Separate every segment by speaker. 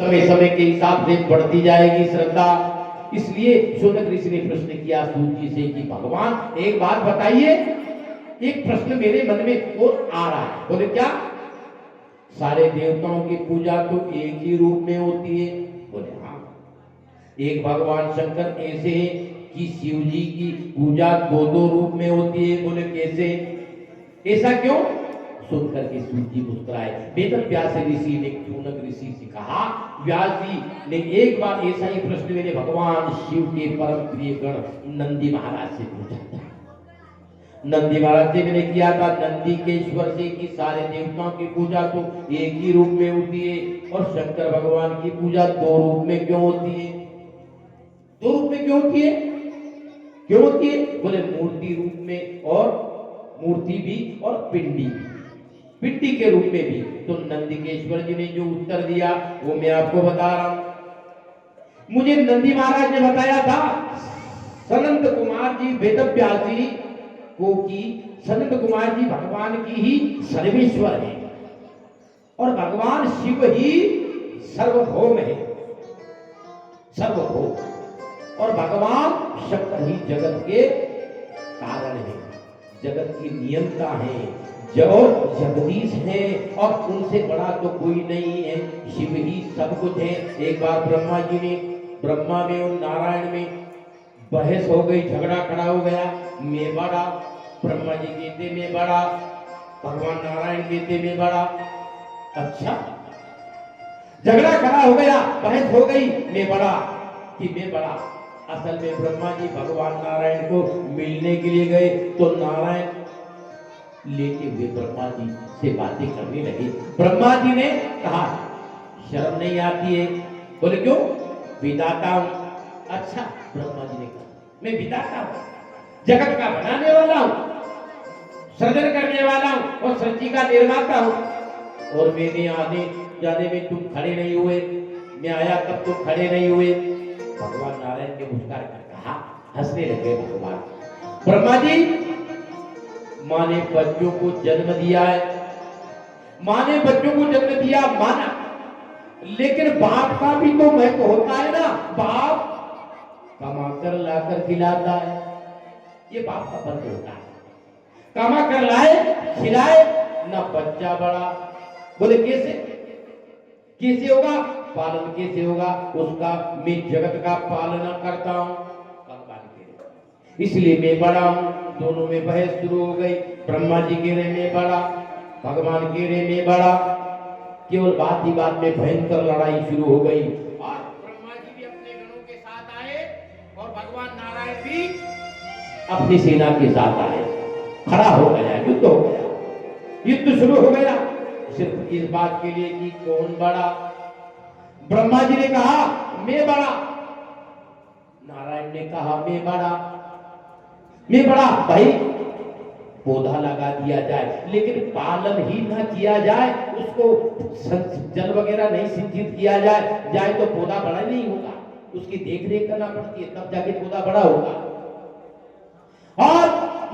Speaker 1: समय समय के हिसाब से बढ़ती जाएगी श्रद्धा। इसलिए शौनक ऋषि ने प्रश्न किया सूत जी से कि भगवान एक बात बताइए, एक प्रश्न मेरे मन में और आ रहा है। बोले क्या? सारे देवताओं की पूजा तो एक ही रूप में होती है। बोले हाँ। एक भगवान शंकर ऐसे हैं कि शिव जी की पूजा दो दो रूप में होती है। बोले कैसे? ऐसा क्यों? सुनकर के सूत जी मुस्कुराए। वेद व्यास ऋषि ने शौनक ऋषि से कहा, व्यास जी ने एक बार ऐसा ही प्रश्न मैंने भगवान शिव के परम प्रिय गण नंदी महाराज से पूछा था। नंदी महाराज से मैंने किया था नंदी के ईश्वर से कि सारे देवताओं की पूजा तो एक ही रूप में होती है और शंकर भगवान की पूजा दो रूप में क्यों होती है? दो रूप में क्यों होती है? क्यों होती है? बोले मूर्ति रूप में, और मूर्ति भी और पिंडी भी, पिंडी के रूप में भी। तो नंदिकेश्वर जी ने जो उत्तर दिया वो मैं आपको बता रहा हूं। मुझे नंदी महाराज ने बताया था सनंद कुमार जी वेदव्यास जी को कि सनंद कुमार जी भगवान की ही सर्वेश्वर है और भगवान शिव ही सर्वभौम है, सर्वभौम, और भगवान शंकर ही जगत के कारण है, जगत की नियंता है, जो जगदीश है और उनसे बड़ा तो कोई नहीं है। शिव ही सब कुछ है। एक बार ब्रह्मा जी ने, ब्रह्मा में और नारायण में बहस हो गई, झगड़ा खड़ा हो गया। मैं बड़ा, ब्रह्मा जी कहते मैं बड़ा, भगवान नारायण कहते मैं बड़ा। अच्छा, झगड़ा खड़ा हो गया, बहस हो गई, मैं बड़ा कि मैं बड़ा। असल में ब्रह्मा जी भगवान नारायण को मिलने के लिए गए तो नारायण लेटे हुए ब्रह्मा जी से बातें करने लगे। ब्रह्मा जी ने कहा शर्म नहीं आती है? बोले क्यों? विधाता हूं। अच्छा, ब्रह्मा जी ने कहा मैं विधाता हूं, जगत का बनाने वाला हूं, सृजन करने वाला हूं और सृष्टि का निर्माता हूं, और मैंने आने जाने में तुम खड़े नहीं हुए, मैं आया तब तुम खड़े नहीं हुए। भगवान नारायण ने मुस्कुरा कर कहा, हंसने लगे भगवान। ब्रह्मा जी, माँ ने बच्चों को जन्म दिया है, माँ ने बच्चों को जन्म दिया माना, लेकिन बाप का भी तो महत्व होता है ना। बाप कमाकर लाकर खिलाता है, ये बाप का फर्ज होता है। कमा कर लाए खिलाए ना, बच्चा बड़ा। बोले कैसे? कैसे होगा? पालन कैसे होगा उसका? मैं जगत का पालना करता हूं, इसलिए मैं बड़ा हूं। दोनों में बहस शुरू हो गई। ब्रह्मा जी कह रहे मैं बड़ा, भगवान कह रहे मैं बड़ा। केवल बात ही बात में भयंकर लड़ाई शुरू हो गई और ब्रह्मा जी भी अपने गणों के साथ आए और भगवान नारायण भी अपनी सेना के साथ आए। खड़ा हो गया, युद्ध हो गया, युद्ध शुरू हो गया सिर्फ इस बात के लिए कि कौन बड़ा। ब्रह्मा जी ने कहा मैं बड़ा, नारायण ने कहा मैं बड़ा। मैं बड़ा भाई, पौधा लगा दिया जाए लेकिन पालन ही ना किया जाए, उसको जल वगैरह नहीं सिंचित किया जाए तो पौधा बड़ा नहीं होगा, उसकी देख रेख करना पड़ती है तब जाके पौधा बड़ा होगा, और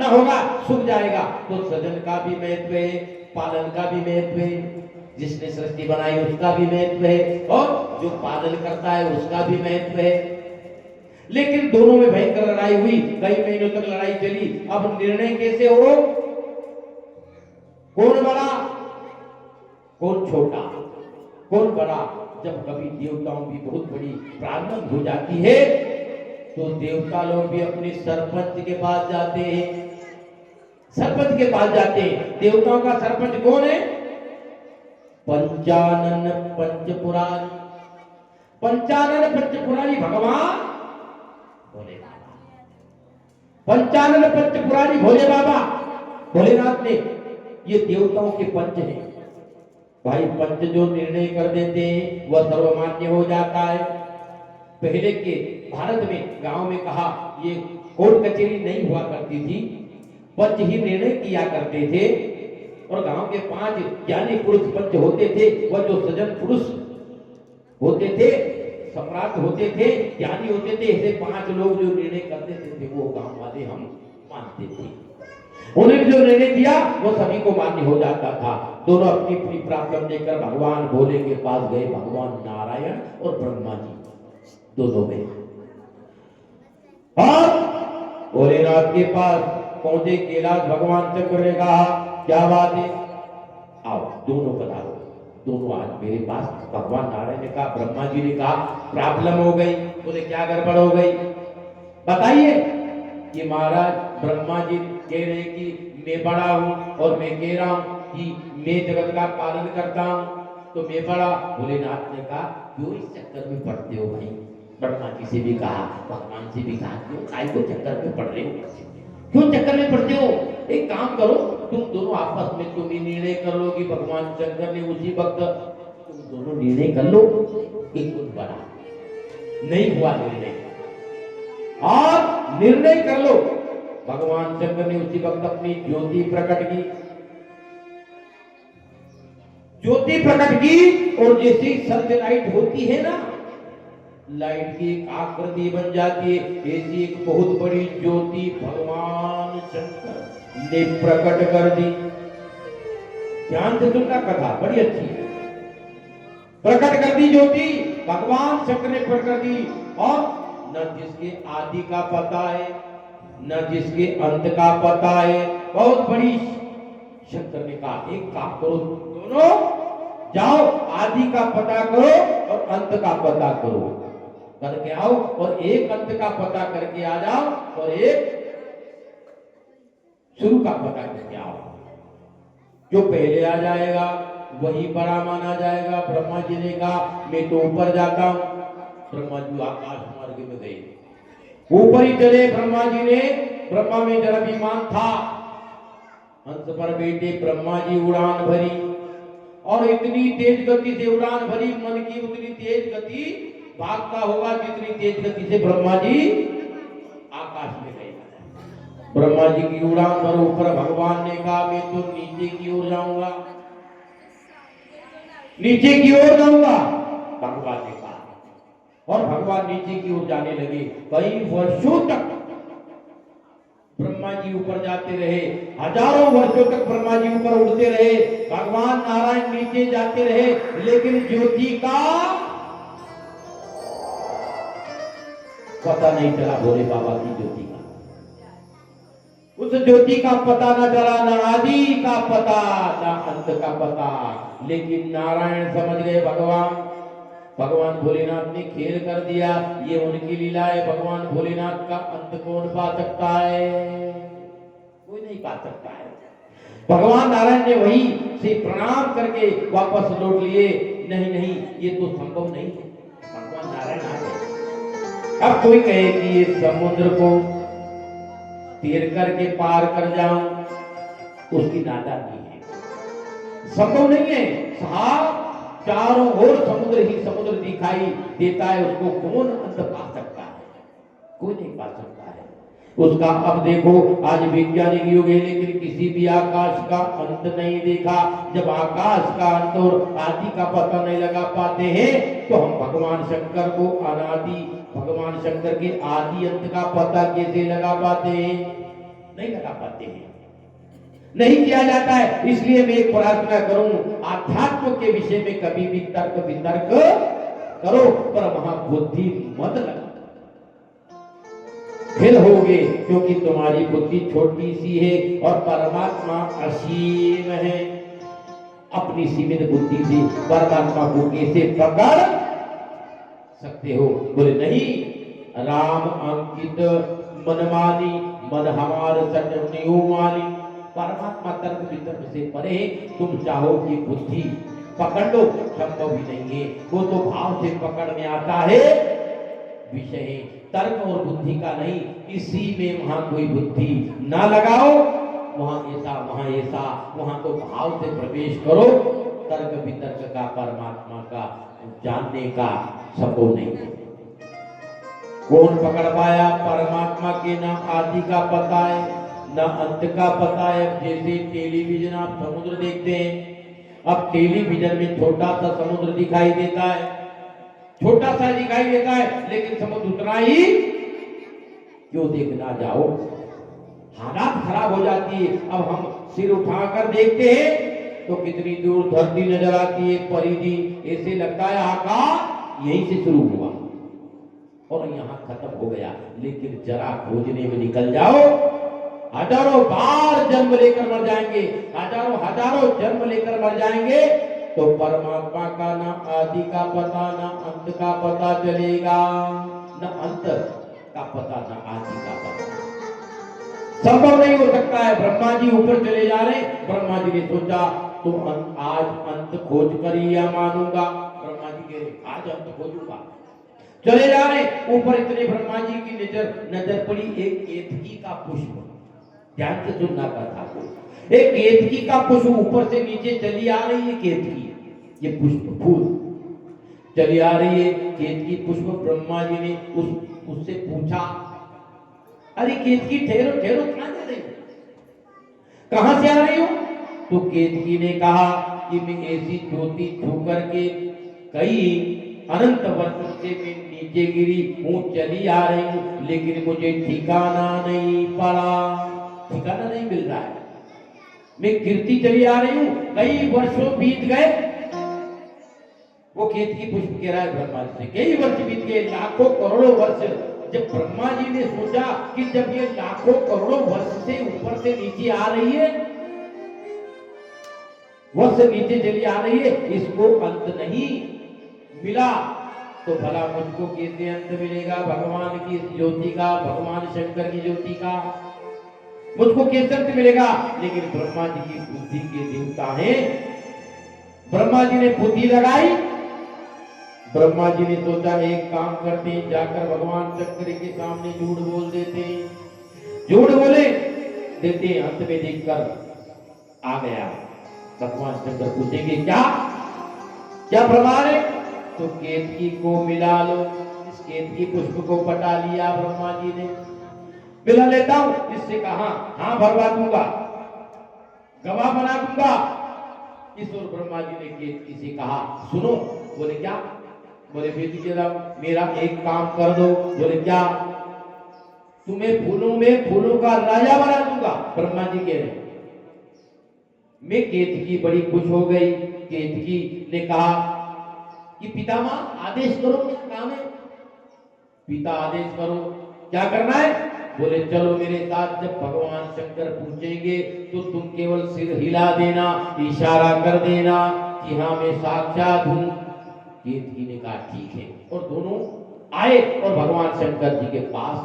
Speaker 1: ना होगा सूख जाएगा। तो सृजन का भी महत्व है, पालन का भी महत्व है, जिसने सृष्टि बनाई उसका भी महत्व है और जो पालन करता है उसका भी महत्व है। लेकिन दोनों में भयंकर लड़ाई हुई, कई महीनों तक लड़ाई चली। अब निर्णय कैसे हो, कौन बड़ा कौन छोटा, कौन बड़ा? जब कभी देवताओं की बहुत बड़ी प्रार्थना हो जाती है तो देवता लोग भी अपने सरपंच के पास जाते हैं, सरपंच के पास जाते हैं। देवताओं का सरपंच कौन है? पंचानन पंचपुरारी, पंचानन पंचपुरारी भगवान भोले बाबा, पंचानन पंचपुरारी भोले बाबा, भोलेनाथ ने, ये देवताओं के पंच हैं भाई। पंच जो निर्णय कर देते हैं वह सर्वमान्य हो जाता है। पहले के भारत में गांव में कहा ये कोर्ट कचहरी नहीं हुआ करती थी, पंच ही निर्णय किया करते थे और गांव के 5 ज्ञानी पुरुष पंच होते थे। वह जो सज्जन पुरुष होते थे, सम्राट होते थे, ज्ञानी होते थे, ऐसे 5 लोग जो निर्णय करते थे वो गांव वाले हम मानते थे। उन्होंने जो निर्णय दिया वो सभी को मान्य हो जाता था। दोनों अपनी अपनी प्रॉब्लम लेकर भगवान भोले के पास गए, भगवान नारायण और ब्रह्मा जी दोनों गए। और भोलेनाथ के पास पहुंचे। कैलाश भगवान शंकर ने कहा क्या बात है, आओ दोनों पधारो। दोनों आज मेरे पास। भगवान नारायण ने कहा, ब्रह्मा जी ने कहा प्रॉब्लम हो गई। बोले क्या गड़बड़ हो गई बताइए। कि महाराज ब्रह्मा जी कह रहे कि मैं बड़ा हूं और मैं कह रहा हूं कि मैं जगत का पालन करता हूं, तो मैं बड़ा। भोलेनाथ ने कहा क्यों इस चक्कर में पड़ते हो भाई। ब्रह्मा जी से भी कहा, भगवान से भी कहा, क्यों काय को चक्कर में पड़ रहे हो, क्यों चक्कर में पड़ते हो। एक काम करो, तुम दोनों आपस में तुम ही निर्णय कर लो कि भगवान शंकर ने उसी वक्त तुम दोनों निर्णय कर लो कि कुछ बड़ा नहीं हुआ निर्णय, और निर्णय कर लो। भगवान शंकर ने उसी वक्त अपनी ज्योति प्रकट की। ज्योति प्रकट की और जैसी सर्च लाइट होती है ना, लाइट की एक आकृति बन जाती है, ऐसी एक बहुत बड़ी ज्योति भगवान शंकर ने प्रकट कर दी। ध्यान से सुनना कथा बड़ी अच्छी है। प्रकट कर दी ज्योति भगवान शंकर ने प्रकट कर दी। और न जिसके आदि का पता है न जिसके अंत का पता है, बहुत बड़ी। शंकर ने कहा एक काम करो, दोनों जाओ आदि का पता करो और अंत का पता करो, करके आओ। और एक अंत का पता करके आ जाओ और एक शुरू का पता करके आओ। जो पहले आ जाएगा वही बड़ा माना जाएगा। ब्रह्मा जी ने कहा मैं तो ऊपर जाता हूं। ब्रह्मा जी आकाश मार्ग में गए, ऊपर ही चले। ब्रह्मा जी ने, ब्रह्मा में जरा विमान था, हंस पर बैठे ब्रह्मा जी उड़ान भरी, और इतनी तेज गति से उड़ान भरी, मन की उतनी तेज गति भागता होगा जितनी तेज गति से ब्रह्मा जी आकाश में गए। ब्रह्मा जी की उड़ान पर ऊपर भगवान ने कहा मैं तो नीचे की ओर जाऊंगा, नीचे की ओर जाऊंगा। भगवान ने कहा, और भगवान नीचे की ओर जाने लगे। कई वर्षों तक ब्रह्मा जी ऊपर जाते रहे, हजारों वर्षों तक ब्रह्मा जी ऊपर उड़ते रहे, भगवान नारायण नीचे जाते रहे, लेकिन ज्योति का पता नहीं चला। भोले बाबा की ज्योति का, उस ज्योति का पता न चला, न आदि का पता न अंत का पता। लेकिन नारायण समझ गए भगवान भोलेनाथ ने खेल कर दिया, ये उनकी लीला है। भगवान भोलेनाथ का अंत कौन पा सकता है, कोई नहीं पा सकता है। भगवान नारायण ने वही से प्रणाम करके वापस लौट लिए। नहीं नहीं, ये तो संभव नहीं है, भगवान नारायण आ गए। अब कोई कहे कि ये समुद्र को तैर करके पार कर जाऊं, उसकी नादानी है, संभव नहीं है साहब। चारों ओर समुद्र ही समुद्र दिखाई देता है, उसको कौन अंत पा सकता है, कोई नहीं पा सकता है उसका। अब देखो आज वैज्ञानिक युग है, लेकिन किसी भी आकाश का अंत नहीं देखा। जब आकाश का अंत और आदि का पता नहीं लगा पाते हैं, तो हम भगवान शंकर को अनादि, भगवान शंकर के आदि अंत का पता कैसे लगा पाते हैं, नहीं लगा पाते हैं, नहीं किया जाता है। इसलिए मैं एक प्रार्थना करूं, आध्यात्म के विषय में कभी भी तर्क वितर्क करो, पर वहां बुद्धि मत लगा, फेल होगे, क्योंकि तुम्हारी बुद्धि छोटी सी है और परमात्मा असीम है। अपनी सीमित बुद्धि से परमात्मा को कैसे पकड़ सकते हो। बोले नहीं, राम अंकित मनमानी, मन हमार सटनियो मानी। परमात्मा तर्क वितर्क से परे, तुम चाहो कि बुद्धि पकड़ लो, संभव ही नहीं है। वो तो भाव से पकड़ में आता है विषय है, तर्क और बुद्धि का नहीं। इसी में वहां कोई बुद्धि ना लगाओ, वहां ऐसा, वहां तो भाव से प्रवेश करो। तर्क वितर्क का, परमात्मा का जानने का संभव नहीं है। कौन पकड़ पाया परमात्मा के, ना आदि का पता है ना अंत का पता है। जैसे टेलीविजन आप समुद्र देखते हैं, अब टेलीविजन में छोटा सा समुद्र दिखाई देता है, छोटा सा दिखाई देता है, लेकिन समुद्र उतना ही क्यों देखना जाओ, हालात खराब हो जाती है। अब हम सिर उठाकर देखते हैं तो कितनी दूर धरती नजर आती है, परिधि, ऐसे लगता है आकाश यहीं से शुरू हुआ और यहाँ खत्म हो गया। लेकिन जरा खोजने में निकल जाओ, हजारों बार जन्म लेकर मर जाएंगे, हजारों हजारों जन्म लेकर मर जाएंगे, तो परमात्मा का ना आदि का पता ना अंत का पता चलेगा, ना अंत का पता ना आदि का पता। संभव नहीं हो सकता है। ब्रह्मा जी ऊपर चले जा रहे, ब्रह्मा जी ने सोचा तुम आज अंत खोज कर ही या मानूंगा। ब्रह्मा जी कह रहे आज अंत खोजूंगा। चले जा रहे ऊपर, इतने ब्रह्मा जी की नजर पड़ी एक केतकी का पुष्प। ध्यान से सुनना का था, एक केतकी का पुष्प ऊपर से नीचे चली आ रही है। केतकी, ये पुष्प फूल चली आ रही है, केतकी पुष्प। ब्रह्मा जी ने उससे पूछा, अरे केतकी ठहरो ठहरो, कहां जा रही हो, कहां से आ रही हो? तो केतकी ने कहा कि मैं ऐसी ज्योति छू करके कई अनंत वर्षों से मैं नीचे गिरी हूं, चली आ रही हूं, लेकिन मुझे ठिकाना नहीं पड़ा, ठिकाना नहीं मिल रहा है। मैं गिरती चली आ रही हूं, कई वर्षों बीत गए। वो केतकी पुष्प कह रहा है ब्रह्मा जी से, कई वर्ष बीत गए, लाखों करोड़ों वर्ष। जब ब्रह्मा जी ने सोचा कि जब ये लाखों करोड़ों वर्ष से ऊपर से नीचे आ रही है, वर्ष नीचे चली आ रही है, इसको अंत नहीं मिला, तो भला मुझको कैसे अंत मिलेगा? भगवान की ज्योति का, भगवान शंकर की ज्योति का मुझको कैसे अंत मिलेगा? लेकिन ब्रह्मा जी की बुद्धि के देवता हैं। ब्रह्मा जी ने बुद्धि लगाई, ब्रह्मा जी ने सोचा एक काम करते हैं, जाकर भगवान शंकर के सामने झूठ बोल देते हैं। झूठ बोले देते, अंत में देखकर आ गया। भगवान शंकर पूछेंगे क्या क्या प्रमाण है? तो केतकी को मिला लो। इस केतकी पुष्प को पटा लिया ब्रह्मा जी ने। मिला लेता हूं, इससे कहा हाँ भरवा दूंगा, गवाह बना दूंगा। इस और ब्रह्मा जी ने केतकी से कहा सुनो। बोले क्या? बोले बेटी जरा मेरा एक काम कर दो। बोले क्या? तुम्हें फूलों में फूलों का राजा बना दूंगा। ब्रह्मा जी कह रहे मैं केतकी बड़ी खुश हो गई। केतकी ने कहा कि पितामह आदेश करो, क्या काम है? पिता आदेश करो, क्या करना है? बोले चलो मेरे साथ, जब भगवान शंकर पूछेंगे तो तुम केवल सिर हिला देना, इशारा कर देना कि हाँ मैं साक्षात हूं। केतकी ने कहा ठीक है, और दोनों आए और भगवान शंकर जी के पास,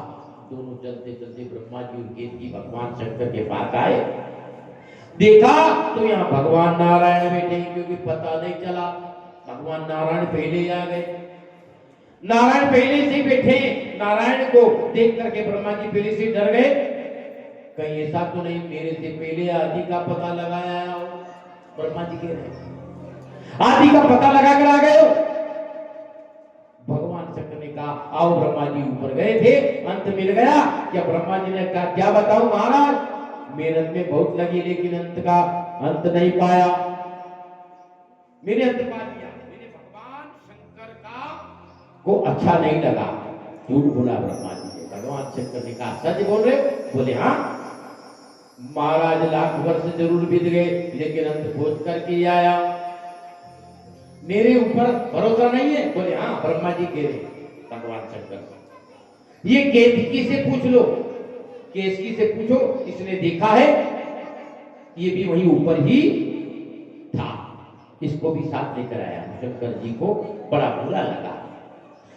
Speaker 1: दोनों चलते चलते ब्रह्मा जी और केतकी भगवान शंकर के पास आए। देखा तो यहाँ भगवान नारायण बैठे, क्योंकि पता नहीं चला, भगवान नारायण पहले आ गए। नारायण पहले से बैठे, नारायण को देख करके ब्रह्मा जी पहले से डर गए, कहीं ऐसा तो नहीं मेरे से पहले आदि का पता लगाया हो। ब्रह्मा जी कह रहे आदि का पता लगा कर आ गए हो। भगवान शंकर ने कहा आओ। ब्रह्मा जी ऊपर गए थे, अंत मिल गया। क्या ब्रह्मा जी ने कहा क्या बताऊं महाराज, मेहनत में बहुत लगी लेकिन अंत का अंत नहीं पाया, मैंने अंत पा लिया। मैंने भगवान शंकर का को अच्छा नहीं लगा, झूठ बोला ब्रह्मा जी ने। भगवान शंकर ने कहा सच बोल रहे? बोले हाँ महाराज, लाख वर्ष जरूर बीत गए लेकिन अंत खोज करके आया, मेरे ऊपर भरोसा नहीं है? बोले हाँ। ब्रह्मा जी कह रहे भगवान शंकर ये केतकी से पूछ लो, केतकी से पूछो, इसने देखा है, ये भी वहीं ऊपर ही था, इसको भी साथ लेकर आया। शंकर जी को बड़ा बुरा लगा।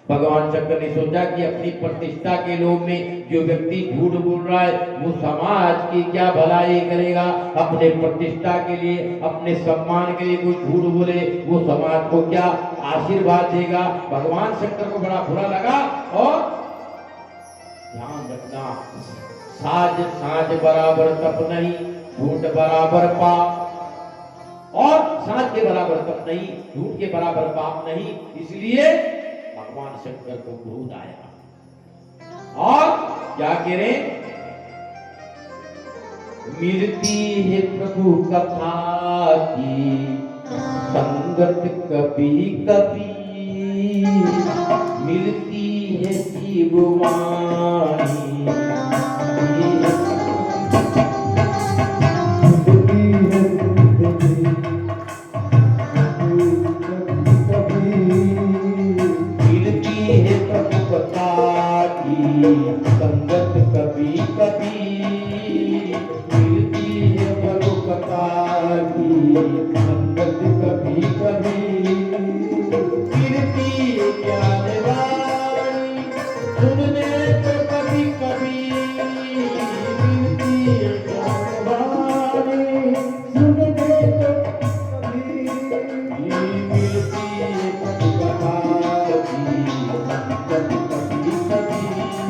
Speaker 1: भगवान शंकर ने सोचा कि अपनी प्रतिष्ठा के लोभ में जो व्यक्ति झूठ बोल रहा है वो समाज की क्या भलाई करेगा। अपने प्रतिष्ठा के लिए, अपने सम्मान के लिए कोई झूठ बोले वो समाज को क्या आशीर्वाद देगा। भगवान शंकर को बड़ा बुरा लगा। और ध्यान रखना, साज साज बराबर तप नहीं, झूठ बराबर पाप, और साज के बराबर तप नहीं, झूठ के बराबर पाप नहीं। इसलिए भगवान शंकर को क्रोध आया और क्या कह रहे, मिलती है प्रभु कथा की संगत कभी कभी, मिलती है जीववाणी ज्ञान वाणी सुनने को कभी कभी मिलती है ज्ञान वाणी सुनने को कभी मिलती है कभी कभार की कभी कभी कभी मिलती है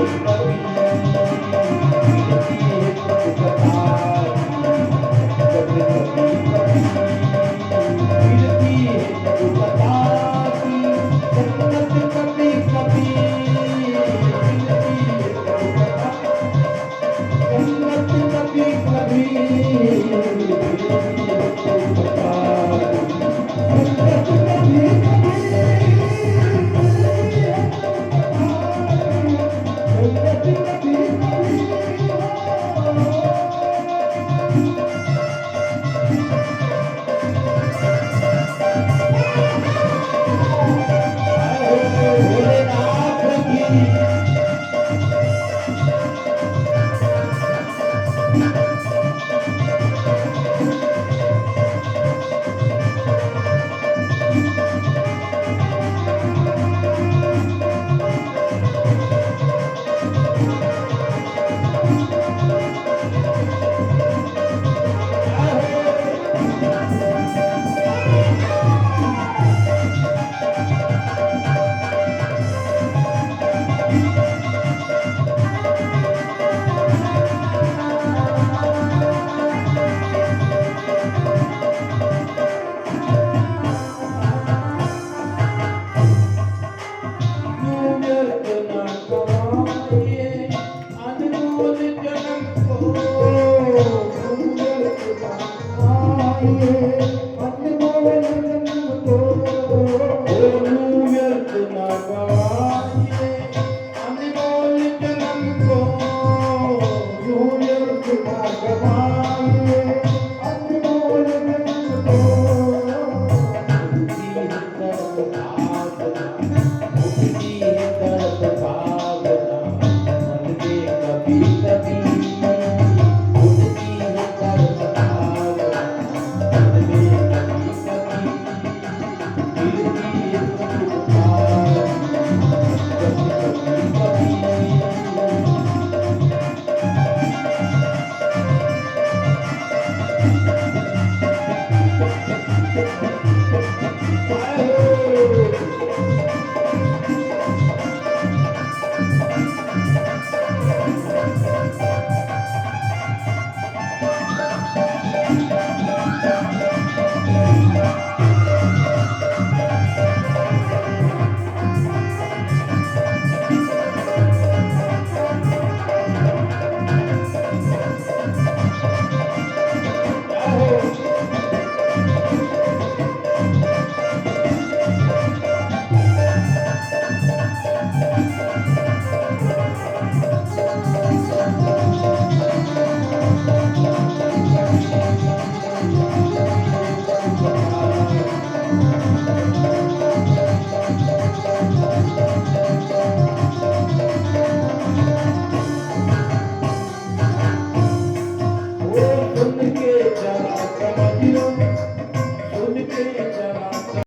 Speaker 1: Thank you.